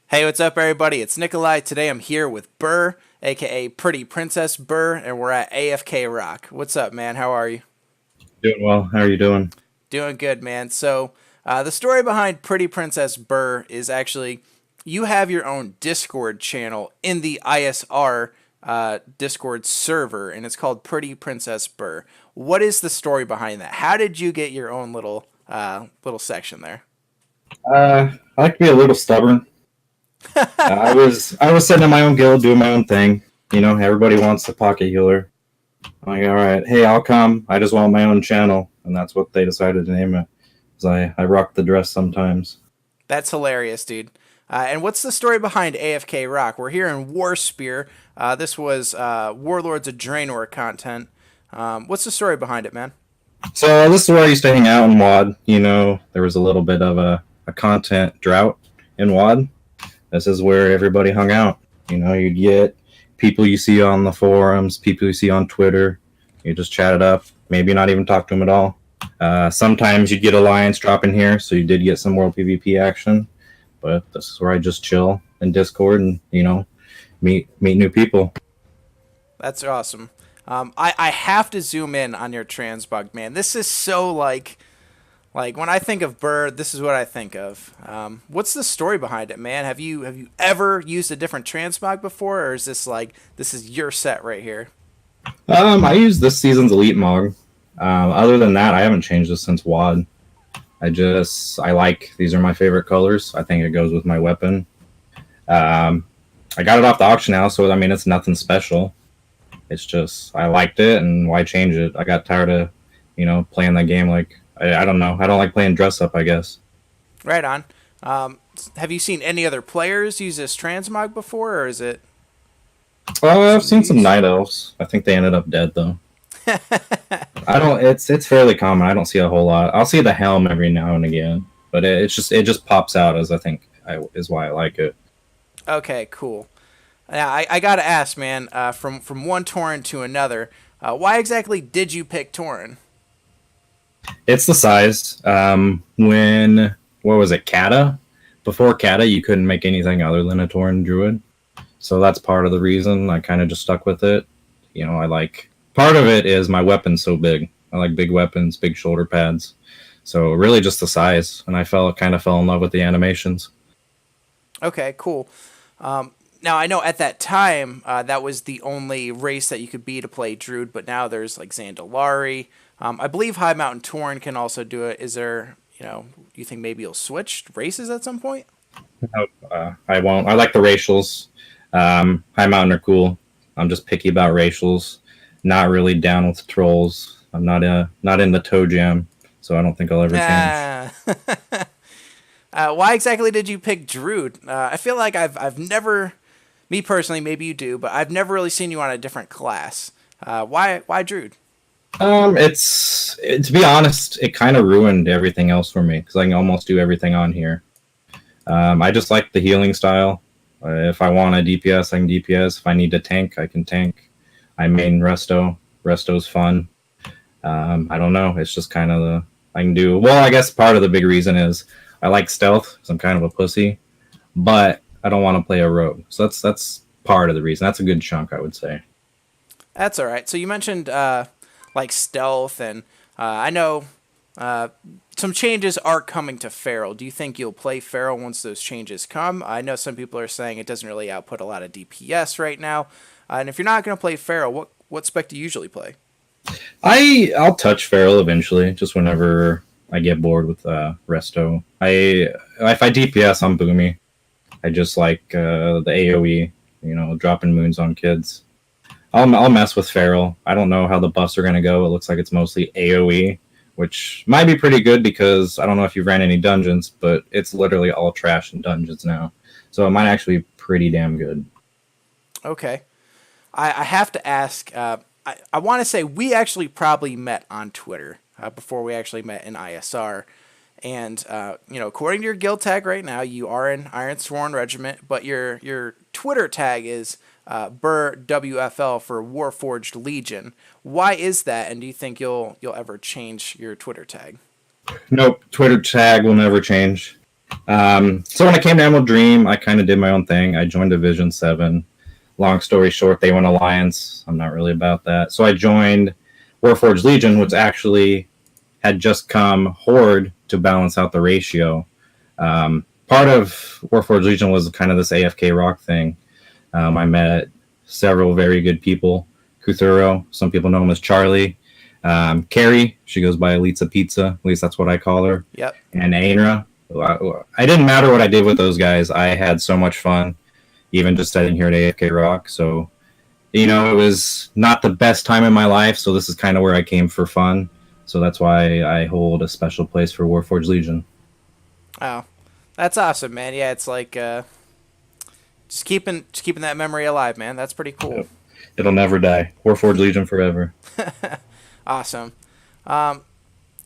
Hey, what's up, everybody? It's Nicholai. Today I'm here with Ber, aka Pretty Princess Ber, and we're at AFK Rock. What's up, man? How are you? Doing well. How are you doing? Doing good, man. The story behind Pretty Princess Ber is actually you have your own Discord channel in the ISR Discord server, and it's called Pretty Princess Ber. What is the story behind that? How did you get your own little section there? I like to be a little stubborn. I was sitting in my own guild doing my own thing. You know, everybody wants a pocket healer. I'm like, all right, hey, I'll come. I just want my own channel, and that's what they decided to name it. Because I rock the dress sometimes. That's hilarious, dude. And what's the story behind AFK Rock? We're here in War Spear. This was Warlords of Draenor content. What's the story behind it, man? So this is where I used to hang out in WAD. You know, there was a little bit of a content drought in WAD. This is where everybody hung out. You know, you'd get people you see on the forums, people you see on Twitter. You just chat it up, maybe not even talk to them at all. Sometimes you'd get Alliance drop in here, so you did get some World PvP action. But this is where I just chill in Discord and, you know, meet new people. That's awesome. I have to zoom in on your transmog, man. This is so like when I think of Bird, this is what I think of. What's the story behind it, man? Have you ever used a different transmog before, or is this is your set right here? I use this season's Elite Mog. Other than that, I haven't changed this since WAD. I like, these are my favorite colors. I think it goes with my weapon. Um, I got it off the auction house, so I mean, it's nothing special. It's just, I liked it, and why change it? I got tired of, you know, playing that game like, I don't know. I don't like playing dress up, I guess. Right on. Have you seen any other players use this transmog before, or is it I've some seen some news? night elves. I think they ended up dead though. I don't. It's fairly common. I don't see a whole lot. I'll see the helm every now and again, but it just pops out as I think is why I like it. Okay, cool. Now I gotta ask, man. From one Tauren to another, why exactly did you pick Tauren? It's the size. When what was it, Kata? Before Kata, you couldn't make anything other than a Tauren Druid, so that's part of the reason I kind of just stuck with it. You know, I like part of it is my weapon's so big. I like big weapons, big shoulder pads. So really just the size, and I fell in love with the animations. Okay, cool. Now I know at that time that was the only race that you could be to play Druid, but now there's like Zandalari. I believe High Mountain Tauren can also do it. Is there, you think maybe you'll switch races at some point? I won't. I like the racials. High Mountain are cool. I'm just picky about racials. Not really down with trolls. I'm not in the toe jam, so I don't think I'll ever change. Ah. Why exactly did you pick Druid? I feel like I've never, me personally, maybe you do, but I've never really seen you on a different class. Why Druid? To be honest, it kind of ruined everything else for me because I can almost do everything on here. I just like the healing style. If I want a DPS, I can DPS. If I need to tank, I can tank. I main Resto. Resto's fun. I don't know. It's just kind of the I can do. Well, I guess part of the big reason is I like stealth because I'm kind of a pussy, but I don't want to play a rogue. So that's part of the reason. That's a good chunk, I would say. That's all right. So you mentioned like stealth, and I know uh, some changes are coming to Feral. Do you think you'll play Feral once those changes come? I know some people are saying it doesn't really output a lot of DPS right now. And if you're not going to play Feral, what spec do you usually play? I'll touch Feral eventually, just whenever I get bored with Resto. I If I DPS, I'm Boomy. I just like the AOE, you know, dropping moons on kids. I'll mess with Feral. I don't know how the buffs are gonna go. It looks like it's mostly AOE, which might be pretty good because I don't know if you've ran any dungeons, but it's literally all trash in dungeons now. So it might actually be pretty damn good. Okay. I have to ask. I want to say we actually probably met on Twitter before we actually met in ISR. And according to your guild tag right now, you are in Ironsworn Regiment, but your Twitter tag is BerWFL for Warforged Legion. Why is that? And do you think you'll ever change your Twitter tag? Nope, Twitter tag will never change. So when I came to Emerald Dream, I kind of did my own thing. I joined Division 7. Long story short, they went Alliance. I'm not really about that. So I joined Warforged Legion, which actually had just come Horde to balance out the ratio. Part of Warforged Legion was kind of this AFK rock thing. I met several very good people. Kuthuro, some people know him as Charlie. Carrie, she goes by Elitza Pizza. At least that's what I call her. Yep. And Ainra. I didn't matter what I did with those guys. I had so much fun, even just sitting here at AFK Rock. So, it was not the best time in my life. So this is kind of where I came for fun. So that's why I hold a special place for Warforged Legion. Oh, that's awesome, man. Yeah, it's like just keeping that memory alive, man. That's pretty cool. Yep. It'll never die. Warforged Legion forever. Awesome.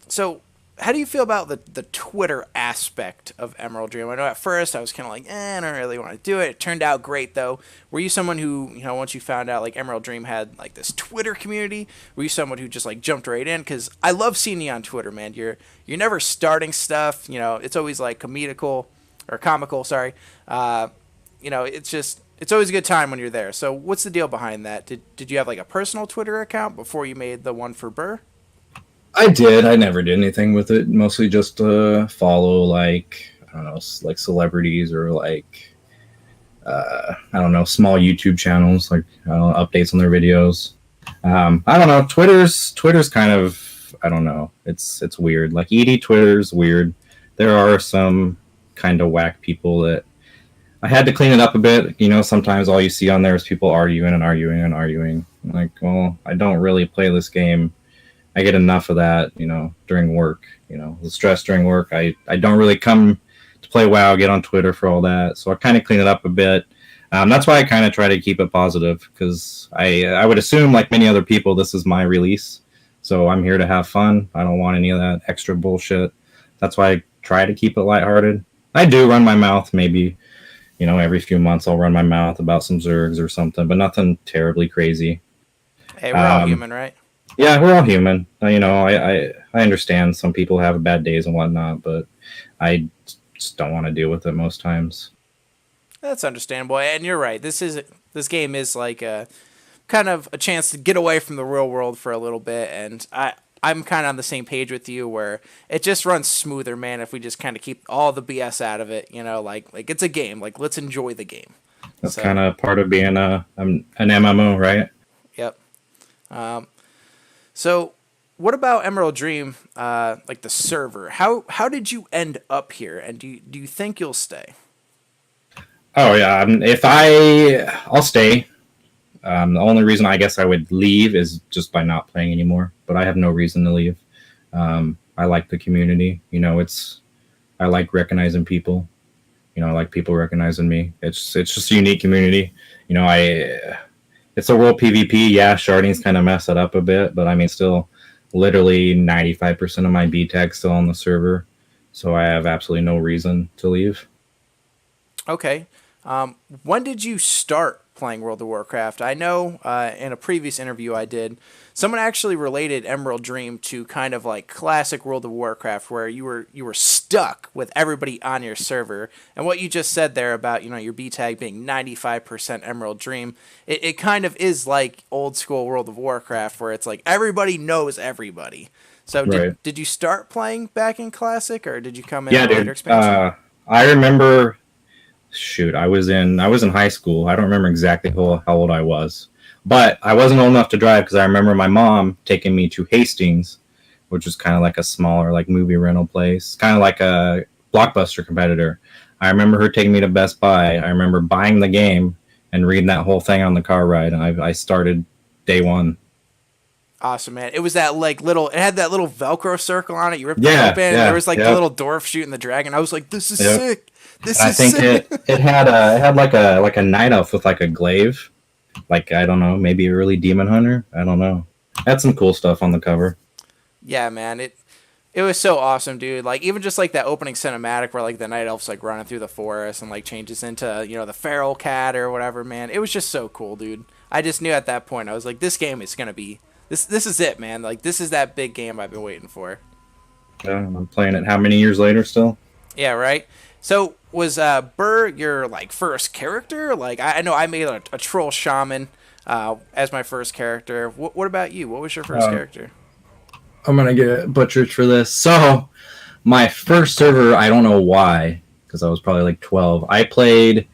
So how do you feel about the Twitter aspect of Emerald Dream? I know at first I was kind of like, I don't really want to do it. It turned out great, though. Were you someone who, once you found out, like, Emerald Dream had, like, this Twitter community, were you someone who just, like, jumped right in? Because I love seeing you on Twitter, man. You're never starting stuff. It's always, like, comical, sorry. It's always a good time when you're there. So what's the deal behind that? Did you have, like, a personal Twitter account before you made the one for Ber? I did. I never did anything with it. Mostly just follow, like, I don't know, like celebrities or like, I don't know, small YouTube channels, like updates on their videos. I don't know. Twitter's kind of, I don't know. It's weird. Like ED Twitter's weird. There are some kind of whack people that I had to clean it up a bit. Sometimes all you see on there is people arguing and arguing and arguing. Like, well, I don't really play this game. I get enough of that, during work, the stress during work. I don't really come to play WoW, get on Twitter for all that. So I kind of clean it up a bit. That's why I kind of try to keep it positive, because I would assume, like many other people, this is my release. So I'm here to have fun. I don't want any of that extra bullshit. That's why I try to keep it lighthearted. I do run my mouth, maybe, every few months I'll run my mouth about some Zergs or something, but nothing terribly crazy. Hey, we're all human, right? Yeah, we're all human. I understand some people have bad days and whatnot, but I just don't want to deal with it most times. That's understandable, and you're right. This game is like a kind of a chance to get away from the real world for a little bit, and I'm kind of on the same page with you where it just runs smoother, man, if we just kind of keep all the BS out of it. Like it's a game. Like, let's enjoy the game. That's kind of part of being an MMO, right? Yep. So, what about Emerald Dream, like the server? How did you end up here, and do you think you'll stay? Oh yeah, I'll stay. The only reason I guess I would leave is just by not playing anymore. But I have no reason to leave. I like the community. I like recognizing people. I like people recognizing me. It's just a unique community. It's a world PvP. Yeah, sharding's kind of messed it up a bit, but I mean, still, literally 95% of my B tag's still on the server, so I have absolutely no reason to leave. Okay. When did you start playing World of Warcraft? I know in a previous interview I did, someone actually related Emerald Dream to kind of like classic World of Warcraft, where you were stuck with everybody on your server. And what you just said there about your B tag being 95% Emerald Dream, it kind of is like old school World of Warcraft, where it's like everybody knows everybody. So did you start playing back in Classic, or did you come in later expansion? I remember. Shoot, I was in high school. I don't remember exactly how old I was, but I wasn't old enough to drive, because I remember my mom taking me to Hastings, which was kind of like a smaller like movie rental place, kind of like a Blockbuster competitor. I remember her taking me to Best Buy. I remember buying the game and reading that whole thing on the car ride, and I started day one. Awesome, man. It was that like it had that little Velcro circle on it. You ripped it open, and there was like the little dwarf shooting the dragon. I was like, this is sick. I think it had like a night elf with like a glaive, like, I don't know, maybe a early demon hunter. I don't know. Had some cool stuff on the cover. Yeah, man. It was so awesome, dude. Like, even just like that opening cinematic where like the night elf's like running through the forest and like changes into the feral cat or whatever, man. It was just so cool, dude. I just knew at that point, I was like, this game is gonna be this is it, man. Like, this is that big game I've been waiting for. Yeah, I'm playing it how many years later still? Yeah, right. So was Ber your like first character? Like I know I made a troll shaman as my first character. What about you? What was your first Uh, character? I'm gonna get butchered for this. So my first server, I don't know why, because I was probably like 12. I played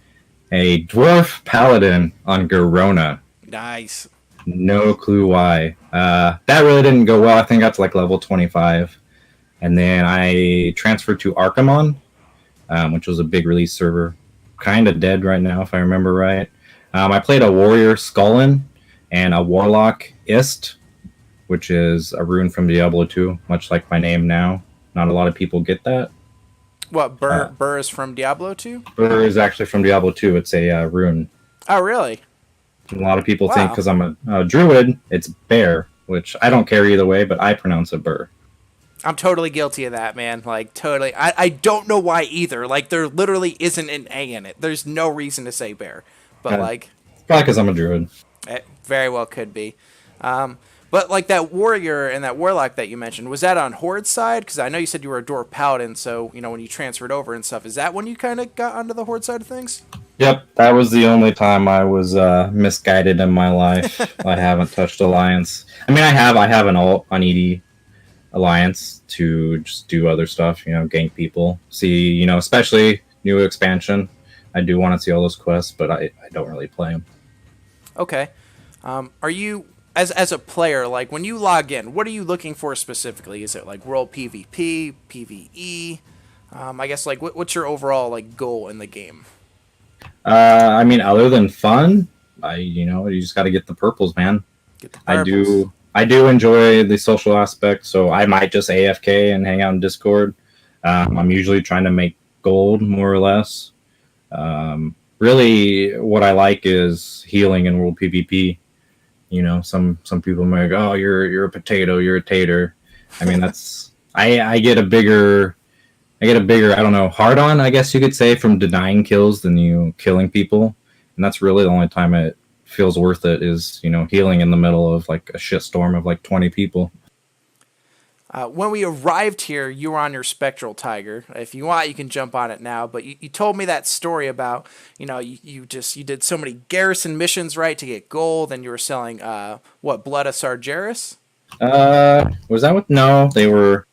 a dwarf paladin on Garona. Nice. No clue why. That really didn't go well. I think I got to like level 25. And then I transferred to Archimon, which was a big release server. Kind of dead right now, if I remember right. I played a warrior Skullin and a warlock Ist, which is a rune from Diablo 2, much like my name now. Not a lot of people get that. What Ber is from Diablo 2? Ber is actually from Diablo 2. It's a rune. Oh, really? A lot of people think Wow. because I'm a druid, it's bear, which I don't care either way, but I pronounce it Ber. I'm totally guilty of that, man. Like, totally. I don't know why either. Like, there literally isn't an A in it. There's no reason to say bear. But, like... It's probably because I'm a druid. It very well could be. But, like, that warrior and that warlock that you mentioned, was that on Horde side? Because I know you said you were a dwarf paladin, so, you know, when you transferred over and stuff, is that when you kind of got onto the Horde side of things? Yep, that was the only time I was misguided in my life. I haven't touched Alliance. I mean, I have an alt on ED Alliance to just do other stuff, you know, gank people. See, you know, especially new expansion. I do want to see all those quests, but I don't really play them. Okay. Are you, as a player, like, when you log in, what are you looking for specifically? Is it, like, world PvP, PvE? I guess, like, what's your overall, like, goal in the game? I mean, other than fun, you just got to get the purples, man. Get the purples. I do enjoy the social aspect, so I might just AFK and hang out in Discord. I'm usually trying to make gold, more or less. Really, what I like is healing in world PvP. You know, some people might go, "Oh, you're a potato, you're a tater." I mean, that's I get a bigger, I don't know, hard on, I guess you could say, from denying kills than you killing people, and that's really the only time it feels worth it is, you know, healing in the middle of like a shitstorm of like 20 people. When we arrived here, you were on your Spectral Tiger. If you want, you can jump on it now. But you told me that story about, you know, you did so many garrison missions, right, to get gold, and you were selling, Blood of Sargeras? Was that what? No, they were.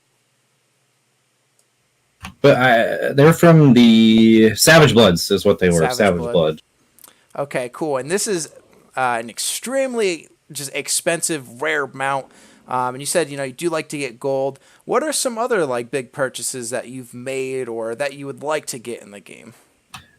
But they're from the Savage Bloods, is what they were. Savage Blood. Okay, cool. And this is an extremely just expensive, rare mount. And you said, you know, you do like to get gold. What are some other, like, big purchases that you've made or that you would like to get in the game?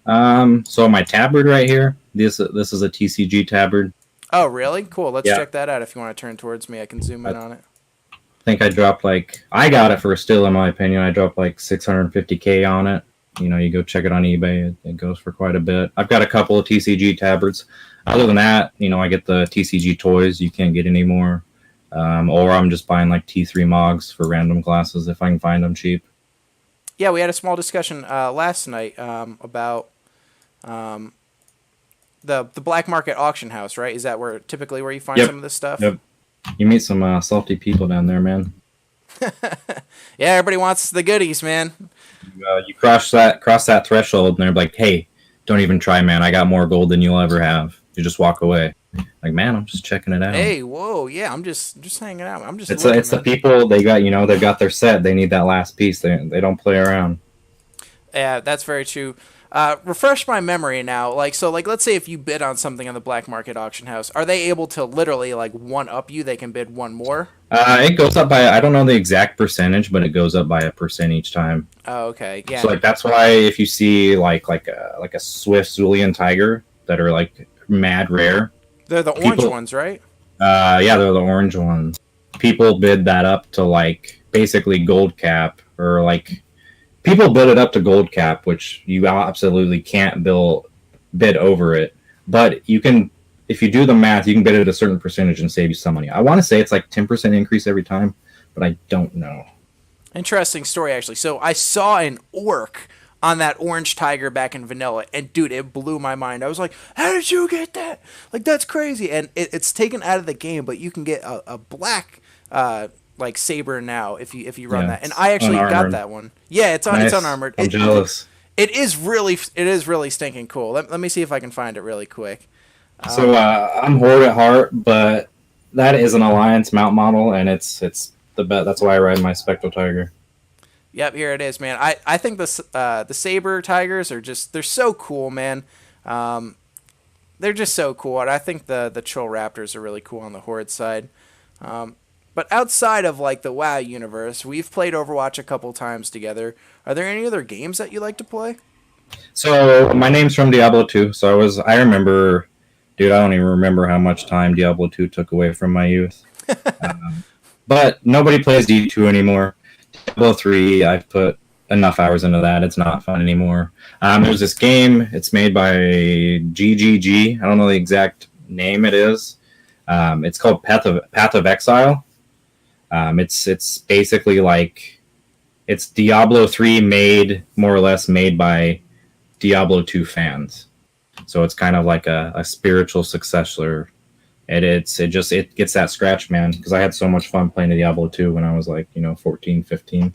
So my tabard right here, this is a TCG tabard. Oh, really? Cool. Let's check that out. If you want to turn towards me, I can zoom in on it. I think I dropped I got it for a steal, in my opinion. I dropped like 650K on it. You know, you go check it on eBay. It goes for quite a bit. I've got a couple of TCG tabards. Other than that, you know, I get the TCG toys. You can't get any more. Or I'm just buying like T3 Mogs for random classes if I can find them cheap. Yeah, we had a small discussion last night about the black market auction house, right? Is that typically where you find some of this stuff? Yep. You meet some salty people down there, man. Yeah, everybody wants the goodies, man. You cross that threshold, and they're like, "Hey, don't even try, man. I got more gold than you'll ever have." You just walk away. Like, man, I'm just checking it out. Hey, whoa, yeah, I'm just hanging out. I'm just. It's the people, they got, they've got their set. They need that last piece. They don't play around. Yeah, that's very true. Refresh my memory now. Let's say if you bid on something on the black market auction house, are they able to literally one up you? They can bid one more. It goes up by, I don't know the exact percentage, but it goes up by a % each time. Oh, okay, yeah. So that's why if you see like a Swift Zulian Tiger that are like mad rare, they're the orange ones, right? Yeah, they're the orange ones. People bid that up to basically gold cap, or people bid it up to gold cap, which you absolutely can't bid over it. But you can, if you do the math, you can bid it at a certain percentage and save you some money. I want to say it's 10% increase every time, but I don't know. Interesting story, actually. So I saw an orc on that orange tiger back in vanilla, and dude, it blew my mind. I was like, how did you get that? That's crazy. And it's taken out of the game, but you can get a black saber now if you run that. And I actually got that one. Yeah, it's nice. unarmored. I'm jealous. It is really stinking cool. Let me see if I can find it really quick. So I'm Horde at heart, but that is an Alliance mount model, and it's the best. That's why I ride my Spectral Tiger. Yep, here it is, man. I think the Saber Tigers are they're so cool, man. They're just so cool, and I think the Troll Raptors are really cool on the Horde side. But outside of like the WoW universe, we've played Overwatch a couple times together. Are there any other games that you like to play? So my name's from Diablo 2. So I remember, dude, I don't even remember how much time Diablo 2 took away from my youth. But nobody plays D2 anymore. Diablo 3, I've put enough hours into that. It's not fun anymore. There's this game. It's made by GGG. I don't know the exact name it is. It's called Path of Exile. It's basically like it's Diablo 3 more or less made by Diablo 2 fans. So it's kind of like a spiritual successor. It gets that scratch, man, because I had so much fun playing Diablo 2 when I was like, 14, 15.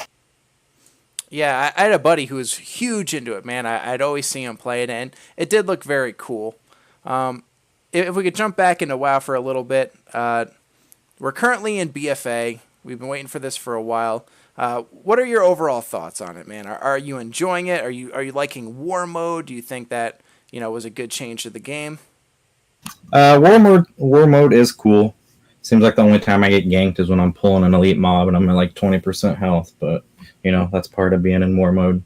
Yeah, I had a buddy who was huge into it, man. I'd always see him play it, and it did look very cool. If we could jump back into WoW for a little bit, we're currently in BFA. We've been waiting for this for a while. What are your overall thoughts on it, man? Are you enjoying it? Are you liking War Mode? Do you think that was a good change to the game? War mode is cool. Seems like the only time I get ganked is when I'm pulling an elite mob and I'm at like 20% health, but that's part of being in war mode.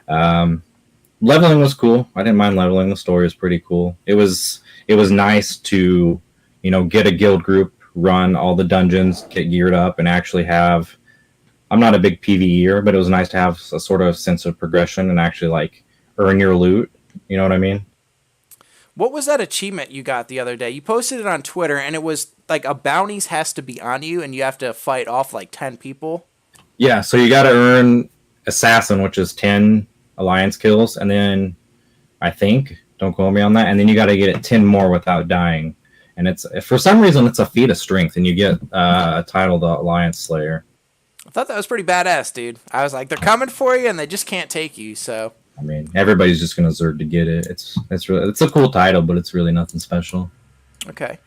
Leveling was cool. I didn't mind leveling. The story was pretty cool. It was nice to get a guild group, run all the dungeons, get geared up, and actually have. I'm not a big PvEer, but it was nice to have a sort of sense of progression and actually like earn your loot. You know what I mean? What was that achievement you got the other day? You posted it on Twitter, and it was like a bounties has to be on you, and you have to fight off like 10 people. Yeah, so you got to earn Assassin, which is 10 Alliance kills, and then I think, don't quote me on that, and then you got to get it 10 more without dying. And it's for some reason it's a feat of strength, and you get a title, the Alliance Slayer. I thought that was pretty badass, dude. I was like, they're coming for you, and they just can't take you, so... I mean, everybody's just gonna Zerg to get it. It's a cool title, but it's really nothing special. Okay.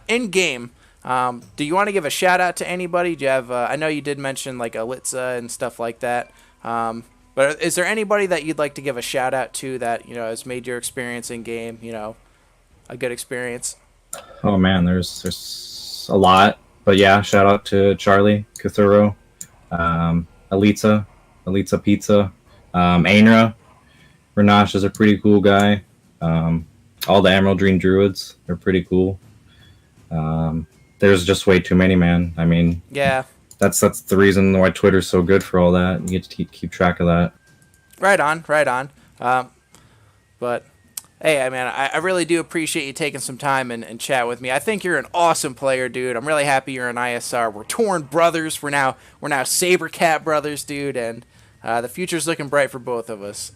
In game, do you want to give a shout out to anybody? Do you have? I know you did mention like Alitza and stuff like that. But is there anybody that you'd like to give a shout out to that has made your experience in game a good experience? Oh man, there's a lot, but yeah, shout out to Charlie Cthulhu, Alitza Pizza. Ainra, Renash is a pretty cool guy. All the Emerald Dream Druids are pretty cool. There's just way too many, man. I mean, yeah, that's the reason why Twitter's so good for all that. You get to keep track of that. Right on. But hey, man, I really do appreciate you taking some time and chat with me. I think you're an awesome player, dude. I'm really happy you're an ISR. We're Tauren brothers. We're now Sabercat brothers, dude, and the future's looking bright for both of us.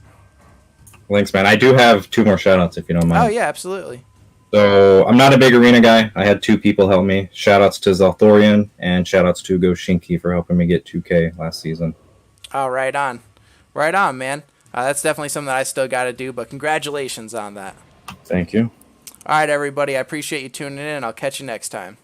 Thanks, man. I do have 2 more shoutouts if you don't mind. Oh, yeah, absolutely. So, I'm not a big arena guy. I had 2 people help me. Shoutouts to Zalthorian and shoutouts to Goshinki for helping me get 2K last season. Oh, right on. Right on, man. That's definitely something that I still got to do, but congratulations on that. Thank you. All right, everybody. I appreciate you tuning in, and I'll catch you next time.